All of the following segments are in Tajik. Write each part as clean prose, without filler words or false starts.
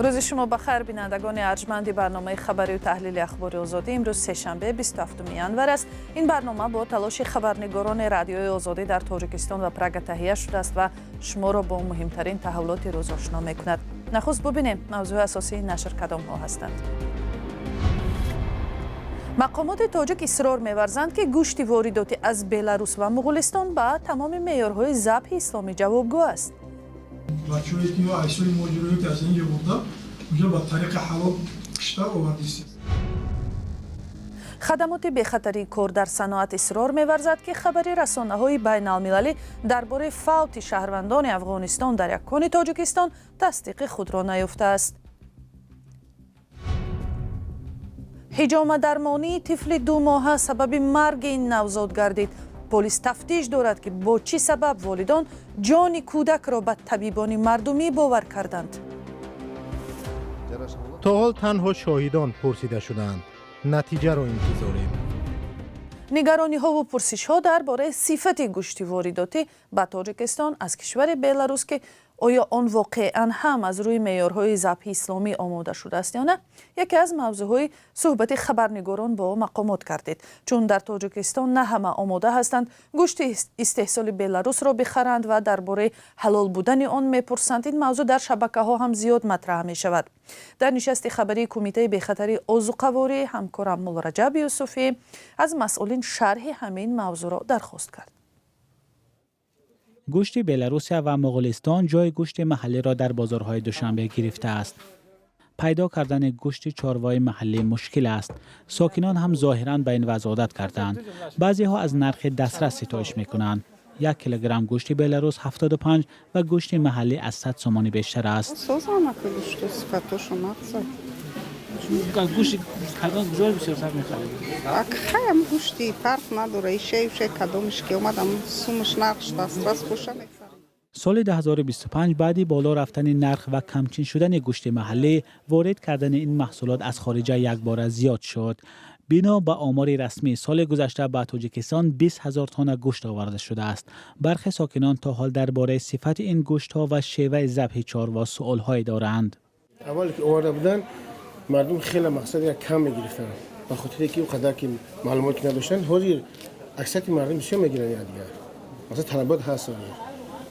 روز شما بخیر بینندگان ارجمند برنامه خبری و تحلیل اخبار آزادی. امروز سه‌شنبه 27 ینور است. این برنامه با تلاش خبرنگاران رادیوی آزادی در تاجیکستان و پراگ تهیه شده است و شما را با مهمترین تحولات روز آشنا می‌کند. نخست ببینیم موضوع اساسی نشر کدام ها هستند. مقامات تاجیک اصرار می‌ورزند که گوشت وارداتی از بلاروس و مغولستان با تمام معیارهای ذبح اسلامی جوابگو است. خدمات بخطری کار در صنعت اصرار می‌ورزد که خبری رسانه‌های بین‌المللی درباره فوت شهروندان افغانستان در یک کان تاجیکستان تصدیق خود را نیافته است. حجامه درمانی طفل 2 ماهه سبب مرگ این نوزاد گردید. پلیس تفتیش دارد که با چه سبب والدان جان کودک را به طبیبان مردمی باور کردند. تا حال تنها شاهدان پرسیده شدند. نتیجه را انتظاریم. نگرانی ها و پرسش ها درباره صفت گوشت وارداتی به تاجیکستان از کشور بلاروس که آیا آن واقعا هم از روی معیارهای ذبح اسلامی آماده شده است یا نه، یکی از موضوعهای صحبت خبرنگاران با مقامات گردید. چون در تاجیکستان نه همه آماده هستند گوشت استحصال بلاروس را بخرند و درباره حلال بودن آن میپرسند. این موضوع در شبکه ها هم زیاد مطرح می شود. در نشست خبری کمیته بخطری عضوقواری همکارم مولا رجب یوسفی از مسئولین شرح همین موضوع را درخواست کرد. گوشت بلاروسیا و مغولستان جای گوشت محلی را در بازارهای دوشنبه گرفته است. پیدا کردن گوشت چاروای محلی مشکل است. ساکنان هم ظاهراً به این وضع عادت کردند. بعضی ها از نرخ دسترس ستایش میکنند. 1 کیلوگرم گوشت بلاروس 75 و گوشت محلی از 100 سومانی بیشتر است. گوشت کدام جای بسیار سر می‌خرید؟ خیلی گوشتی فرق نداره. شیشه کدامش که اومدم سومش نقش دسترس باشه می‌خرم. سال 2025 بعدی بالا رفتن نرخ و کمچین شدن گوشت محلی، وارد کردن این محصولات از خارج یک بار زیاد شد. بنا به آمار رسمی سال گذشته به تاجیکستان 20,000 تن گوشت آورده شده است. برخی ساکنان تا حال درباره صفت این گوشت‌ها و شیوه ذبح چاروا سوال‌های دارند. اولی که آورده بودن مردم خیلی مقصد یک کم میگرفتن به خاطر اینکه اون قدر که معلوماتی نداشتن. حاضر اکثر مردم بسیار میگیرن دیگه. مثلا طلبات هست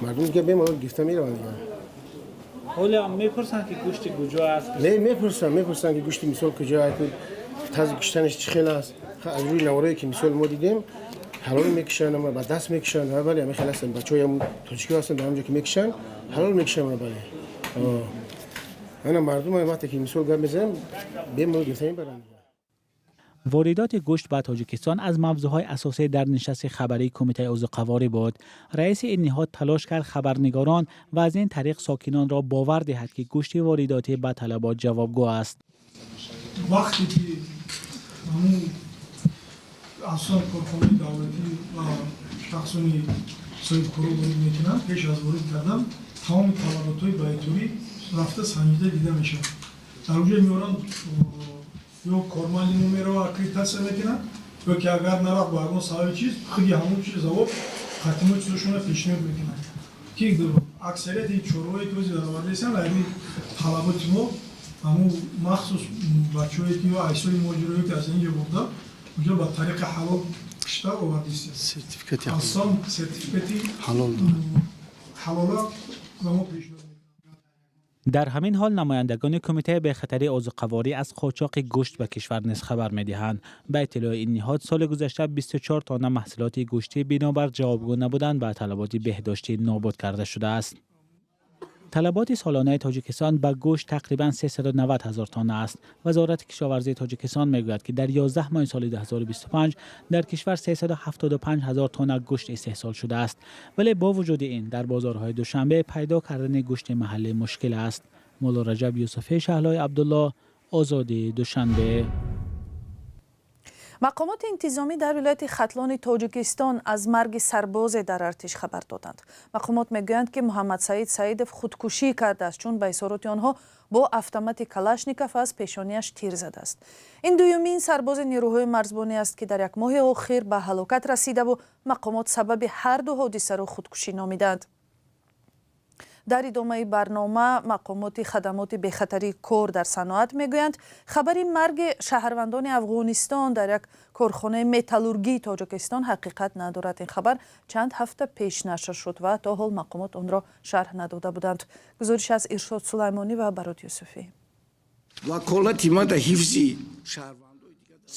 مردم دیگه به مال گرفته میرن دیگه. حالا میپرسن که گوشت کجا است؟ نه میپرسن که گوشت مثال کجا است، تازه گشتنش چه خیلی است. از روی نوارایی که مثال ما دیدیم حلال میکشن اما با دست میکشن. ولی همه خلاص بچه‌ها توجیکی هستن در اونجا که میکشن حلال میکشن. ولی انا مردم وقتی که مثال گپ میزنم به مال گرفتن برن. واردات گوشت به تاجیکستان از موضوعهای اساسی در نشست خبری کمیته عضوقواری بود. رئیس این نهاد تلاش کرد خبرنگاران و از این طریق ساکنان را باور دهد که گوشت وارداتی به طلبات جوابگو است. وقتی که همون اصلا کارخانه دولتی و شخصانی صاحب کارو وارد میکنن، پیش از ورود کردن تمام طلبات‌های بیتوری رفته سنجیده دیده میشه. در اونجا میارن یا کارمندی نمیره و اکریدیتاسیون میکنن یا که اگر نرفت با اون صاحب چیز خودی همون چیز جواب خاتمه چیزشون رو پیشنهاد میکنن. که اکثریت این چوروایی که روزی در آورده هستن یعنی طلبات ما همون مخصوص بچه‌هایی که یا عیسای ماجرایی که از اینجا برده اونجا با طریق حلال کشته آورده هستن. سرتیفیکاتی اصلا سرتیفیکاتی حلالا ما پیشنهاد. در همین حال نمایندگان کمیته بخطری عضوقواری از قاچاق گوشت به کشور نیز خبر می‌دهند. به اطلاع این نهاد سال گذشته 24 تن محصولات گوشتی بنابر جوابگو نبودن به طلبات بهداشتی نابود کرده شده است. طلبات سالانه تاجیکستان به گوشت تقریباً 390,000 تن است. وزارت کشاورزی تاجیکستان میگوید که در 11 ماه سال 2025 در کشور 375,000 تن گوشت استحصال شده است. ولی با وجود این در بازارهای دوشنبه پیدا کردن گوشت محلی مشکل است. مولا رجب یوسفی، شهلای عبدالله، آزادی، دوشنبه. مقامات انتظامی در ولایت ختلان تاجیکستان از مرگ سرباز در ارتش خبر دادند. مقامات میگویند که محمد سعید سعیدов خودکشی کرده است چون به اظهارات آنها با автомат کلاشنیکوف از پیشانیش تیر زده است. این دومین سرباز نیروهای مرزبانی است که در یک ماه اخیر به هلاکت رسیده و مقامات سبب هر دو حادثه را خودکشی نامیدند. дар идомаи барнома мақомоти хадамоти бехатарии кор дар саноат мегӯянд хабари марги шаҳрвандони афғонистон дар як корхонаи металлургии тоҷикистон ҳақиқат надорад. ин хабар чанд ҳафта пеш нашр шуд ва то ҳол мақомот онро шарҳ надода буданд. гузориш аз Иршод Сулаймонӣ ва Барот Юсуфӣ.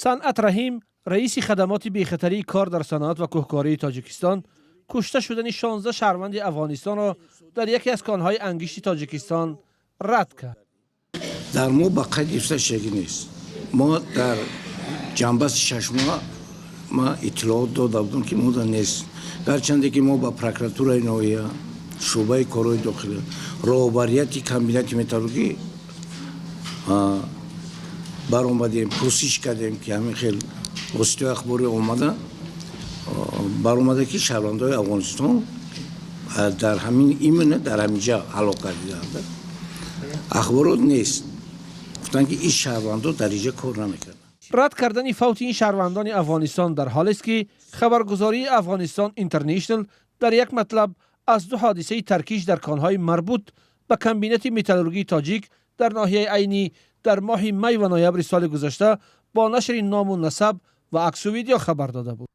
санъат раҳим раиси хадамоти бехатарии кор дар саноат ва кӯҳкории тоҷикистон кушта шудани 16 шаҳрванди афғонистонро дар яке аз конҳои ангишти тоҷикистон рад кард. дар мо ба қайд гирифташагӣ нест. мо дар ҷанбаси 6 моҳ ма иттилоот дода будам ки мода нест. гарчанде ки мо ба прокуратураи ноҳия, шӯъбаи корҳои дохилӣ, роҳбарияти комбинати металлургӣ баромадем, пурсиш кардем ки ҳамин хел воситаҳои ахборӣ омада баромада ки шаҳрвандои афғонистон дар ҳамин имна дар ҳамин ҷа ҳалок гардидаанд. ахборот нест. гуфтанд ки ин шаҳрвандо дар инҷа кор намекарданд. рад кардани фавти ин шаҳрвандони афғонистон дар ҳолест ки хабаргузории Афғонистон International дар як матлаб аз ду ҳодисаи таркиш дар конҳои марбут ба комбинати металлургии тоҷик дар ноҳияи айнӣ дар моҳи май ва ноябри соли гузашта бо нашри ному насаб ва аксу видео хабар дода буд.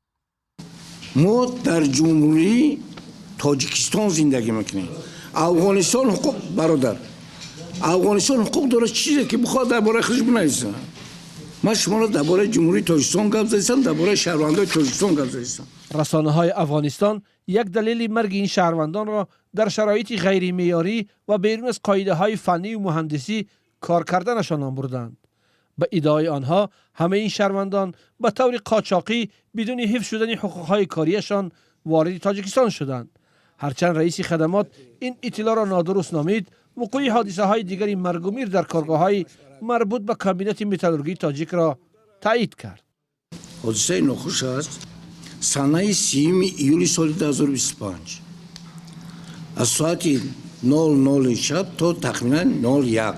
мо дар ҷумҳурии тоҷикистон зиндагӣ мекунем. афғонистон ҳуқуқ бародар, афғонистон ҳуқуқ дорад чизе ки бихоҳад дар бораи худаш бинависа. ман шуморо дар бораи ҷумҳурии тоҷикистон гап задистам, дар бораи шаҳрвандои тоҷикистон гап задистам. расонаҳои афғонистон як далели марги ин шаҳрвандонро дар шароити ғайримеъёрӣ ва берун аз қоидаҳои фаннию муҳандисӣ кор карданашон ном бурданд. ба иддаои онҳо ҳамаи ин шаҳрвандон ба таври қочоқӣ бидуни ҳифз шудани ҳуқуқҳои корияшон вориди тоҷикистон шуданд. ҳарчанд раиси хадамот ин иттилоъро нодуруст номид, вуқӯи ҳодисаҳои дигари маргумир дар коргоҳҳои марбут ба комбинати металлургии тоҷикро таъид кард. ҳодисаи нохуш аст. санаи 3 июли соли 2025 аз соати 00 шаб то тахминан 01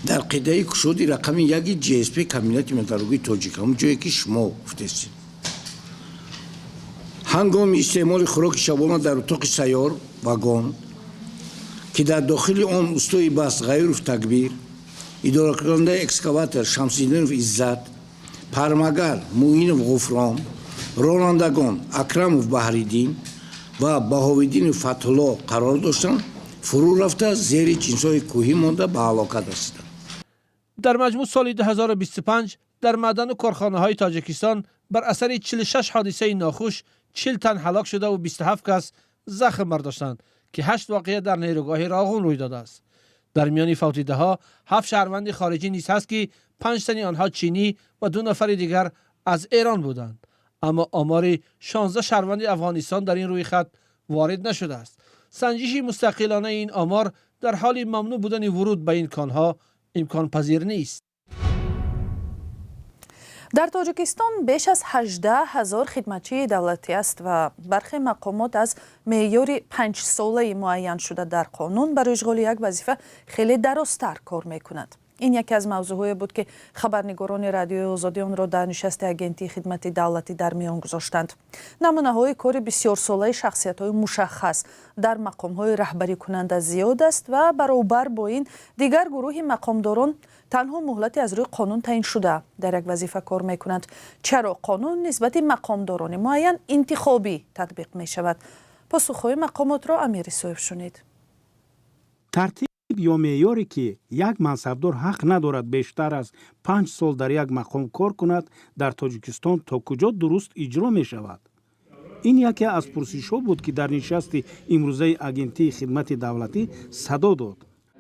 дар қидаи кушоди рақами 1 ҷсп комбинати металлургии тоҷик, ҳамон ҷое ки шумо гуфтесед, ҳангоми истеъмоли хӯроки шабона дар утоқи сайёр вагон ки дар дохили он устои баҳс Ғайуров Такбир, идоракунандаи экскаватор Шамсиддинов Иззат, пармагар Муинов Ғуфрон, ронандагон Акрамов Баҳриддин ва Баҳовиддинов Фатҳулло қарор доштанд, фурӯ рафта зери ҷинсҳои кӯҳӣ монда ба ҳалокат расиданд. дар маҷмӯъ соли 2025 дар маъдану корхонаҳои тоҷикистон бар асари 46 ҳодисаи нохуш 40 тан ҳалок шуда ва 27 кас захм бардоштанд ки 8 воқеа дар нейрӯгоҳи Роғун рӯй додааст. дар миёни фавтидаҳо 7 шаҳрванди хориҷӣ низ ҳаст ки 5 тани онҳо чинӣ ва 2 нафари дигар аз Эрон буданд. аммо омори 16 шаҳрванди афғонистон дар ин рӯйхат ворид нашудааст. санҷиши мустақилонаи ин омор дар ҳоли мамнӯъ будани вуруд ба ин конҳо имконпазир нест. дар тоҷикистон беш аз 18 000 хидматчии давлатӣ аст ва бархе мақомот аз меъёри 5-солаи муайян шуда дар қонун барои ишғоли як вазифа хеле дарозтар кор мекунанд. ин яке аз мавзӯъҳое буд ки хабарнигорони радиои озодӣ онро дар нишасти агентии хидмати давлатӣ дар миён гузоштанд. намунаҳои кори бисёрсолаи шахсиятҳои мушаххас дар мақомҳои раҳбарикунанда зиёд аст ва баробар бо ин дигар гурӯҳи мақомдорон танҳо муҳлати аз рӯи қонун таъин шуда дар як вазифа кор мекунанд. чаро қонун нисбати мақомдорони муайян интихобӣ татбиқ мешавад? посухҳои мақомотро Амир Исоев шунид. ё меъёре ки як мансабдор ҳақ надорад бештар аз 5 сол дар як мақом кор кунад дар Тоҷикистон то куҷо дуруст иҷро мешавад? ин яке аз пурсишҳо буд ки дар нишасти имрӯзаи агентии хидмати давлатӣ садо дод.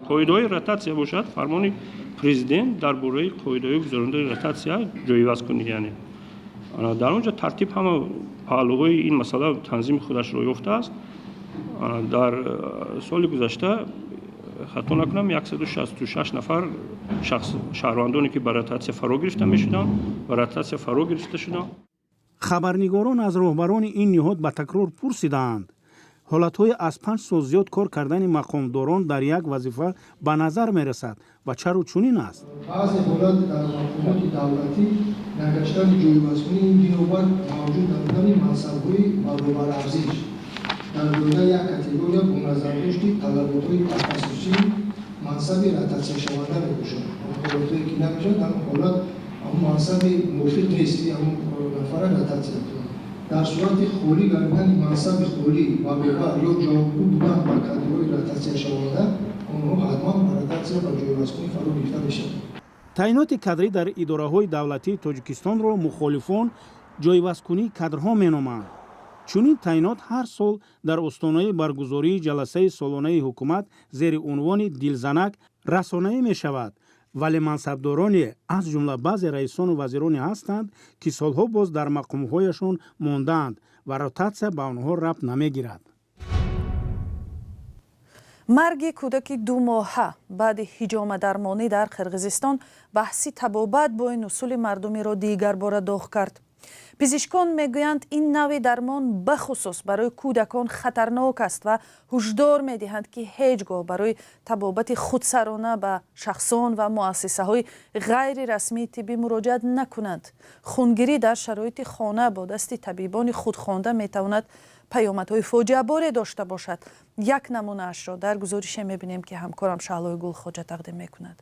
қоидаҳои ротатсия бошад, фармони президент дар бораи қоидаҳои гузарондани ротатсия ҷойваз кунӣ, яъне дар он ҷо тартиб ҳама паҳлӯҳои ин масъала танзими худашро ёфтааст. дар соли гузашта хато накунам 166 нафар шаҳрвандоне ки ба ротатсия фаро гирифта мешуданд ва ротатсия фаро гирифта шуданд. хабарнигорон аз роҳбарони ин ниҳод ба такрор пурсиданд ҳолатҳои аз 5 сол зиёд кор кардани мақомдорон дар як вазифа ба назар мерасад ва чаро чунин аст? баъзе ҳолат дар мақомоти давлатӣ нагаштани ҷойбазкунии ин бинобар мавҷуд намудани мансабҳои баробарарзиш дар доида як категория бо назардошти талаботҳои тахассусӣ мансаби ротатсияшаванда мекушад. ҳолатое ки намешад дар ҳолат мансаби мувофиқ нест ҳамон нафара ротатсия кунад. дар сурати холӣ гардидани мансаби холӣ ва бевар ё ҷавобгӯ будан ба кадрои ротатсияшаванда онҳо ҳатман ба ротатсия ва ҷойбазкунӣ фаро гирифта мешаванд. таъиноти кадрӣ дар идораҳои давлатии тоҷикистонро мухолифон ҷойбазкунии кадрҳо меноманд. чунин таъинот ҳар сол дар остонаи баргузории ҷаласаи солонаи ҳукумат зери унвони дилзанак расонае мешавад, вале мансабдороне аз ҷумла баъзе раисону вазироне ҳастанд ки солҳо боз дар мақомҳояшон мондаанд ва ротатсия ба онҳо рабт намегирад. марги кӯдаки 2 моҳа баъди ҳиҷомадармонӣ дар қирғизистон баҳси табобат бо ин усули мардумиро дигар бора доғ кард. пизишкон мегӯянд ин навъи дармон бахусус барои кӯдакон хатарнок аст ва ҳушдор медиҳанд ки ҳеҷ гоҳ барои табобати худсарона ба шахсон ва муассисаҳои ғайрирасмии тиббӣ муроҷиат накунанд. хунгирӣ дар шароити хона бо дасти табибони худхонда метавонад паёмадҳои фоҷиаборе дошта бошад. як намунаашро дар гузорише мебинем ки ҳамкорам Шаҳлои Гулхоҷа тақдим мекунад.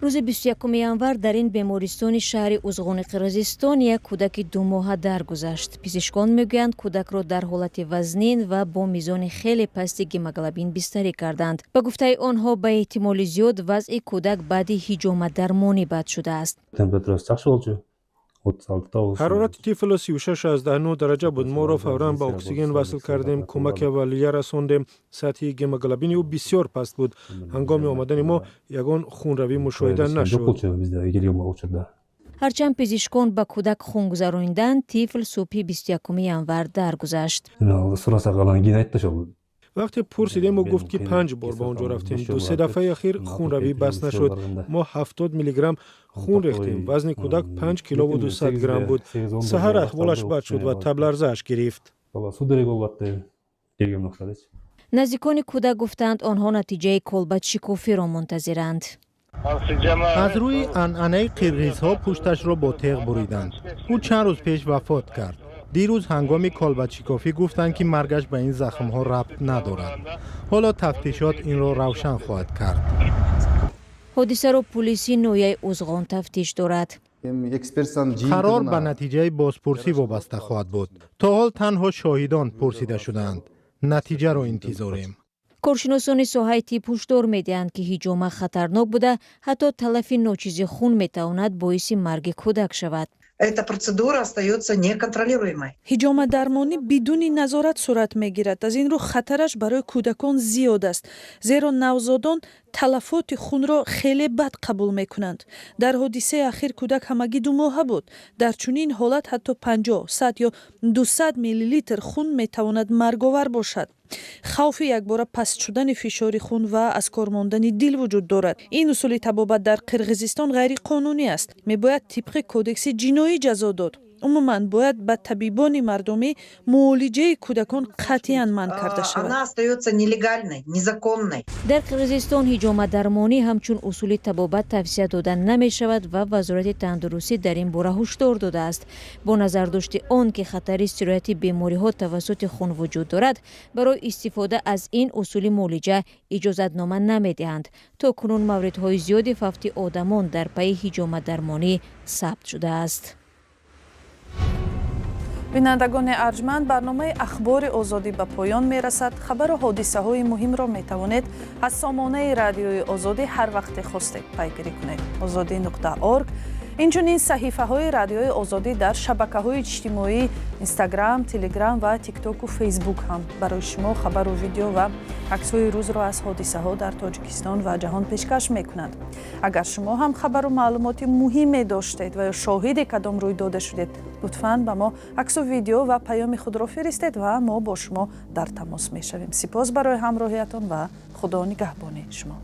рӯзи 21 январ дар ин бемористони шаҳри узғуни қирғизистон як кӯдаки 2 моҳа даргузашт. пизишкон мегӯянд кӯдакро дар ҳолати вазнин ва бо мизони хеле пасти гемоглобин бистарӣ карданд. ба гуфтаи онҳо ба эҳтимоли зиёд вазъи кӯдак баъди ҳиҷоматдармонӣ бад шудааст. ҳарорати тифло 36.9 дараҷа буд. моро фавран ба оксиген васл кардем, кӯмаки аввалия расондем. сатҳи гемоглобини ӯ бисёр паст буд. ҳангоми омадани мо ягон хунравӣ мушоҳида нашуд. ҳарчанд пизишкон ба кӯдак хун гузаронидан, тифл субҳи 21 январ даргузашт. вақте пурсидем ӯ гуфт ки 5 бор ба он ҷо рафтем. 2-3 дафъаи ахир хунравӣ бас нашуд. мо 70 миллиграмм хун рехтем. вазни кӯдак 5 килову 200 грамм буд. саҳар аҳволаш бад шуд ва табларзааш гирифт. наздикони кӯдак гуфтанд онҳо натиҷаи колбатшикофиро мунтазиранд. аз рӯи анъанаи қирғизҳо пушташро бо теғ буриданд. ӯ чанд рӯз пеш вафот кард. дирӯз ҳангоми колбатшикофӣ гуфтанд ки маргаш ба ин захмҳо рабт надорад. ҳоло тафтишот инро равшан хоҳад кард. ҳодисаро пулиси ноҳияи Узғон тафтиш дорад. қарор ба натиҷаи бозпурсӣ вобаста хоҳад буд. то ҳол танҳо шоҳидон пурсида шуданд. натиҷаро интизорем. коршиносони соҳаи тиб ҳушдор медиҳанд ки ҳиҷома хатарнок буда ҳатто талафи ночизи хун метавонад боиси марги кӯдак шавад. Эта процедура остается неконтролируемой. ҳиҷоматдармонӣ бидуни назорат сурат мегирад. аз ин рӯ хатараш барои кӯдакон зиёд аст, зеро навзодон талафоти хунро хеле бад қабул мекунанд. дар ҳодисаи ахир кӯдак ҳамагӣ 2 моҳа буд. дар чунин ҳолат ҳатто 50, 100 ё 200 миллилитр хун метавонад марговар бошад. хавфи якбора паст шудани фишори хун ва аз кор мондани дил вуҷуд дорад. ин усули табобат дар қирғизистон ғайриқонунӣ аст. мебояд тибқи кодекси ҷиноӣ ҷазо дод. умуман бояд ба табибони мардумӣ муолиҷаи кӯдакон қатъиян манъ карда шавад. Она остается нелегальной, незаконной. дар қирғизистон ҳиҷоматдармонӣ ҳамчун усули табобат тавсия дода намешавад ва вазорати тандурустӣ дар ин бора ҳушдор додааст. бо назардошти он ки хатари сирояти бемориҳо тавассути хун вуҷуд дорад, барои истифода аз ин усули муолиҷа иҷозатнома намедиҳанд. то кунун мавридҳои зиёди фавти одамон дар пайи ҳиҷоматдармонӣ сабт шудааст. бинандагони арҷманд, барномаи ахбори озодӣ ба поён мерасад. хабару ҳодисаҳои муҳимро метавонед аз сомонаи радиои озодӣ ҳар вақте хостед пайгирӣ кунед. озодӣ.орг. инчунин саҳифаҳои радиои озодӣ дар шабакаҳои иҷтимоӣ Instagram, Telegram ва TikTok-у Facebook ҳам барои шумо хабару видео ва аксҳои рӯзро аз ҳодисаҳо дар Тоҷикистон ва ҷаҳон пешкаш мекунанд. агар шумо ҳам хабару маълумоти муҳиме доштед ва ё шоҳиди кадом рӯйдода шудед, лутфан ба мо аксу видео ва паёми худро фиристед ва мо бо шумо дар тамос мешавем. сипос барои ҳамроҳиятон ва худо нигаҳбони шумо.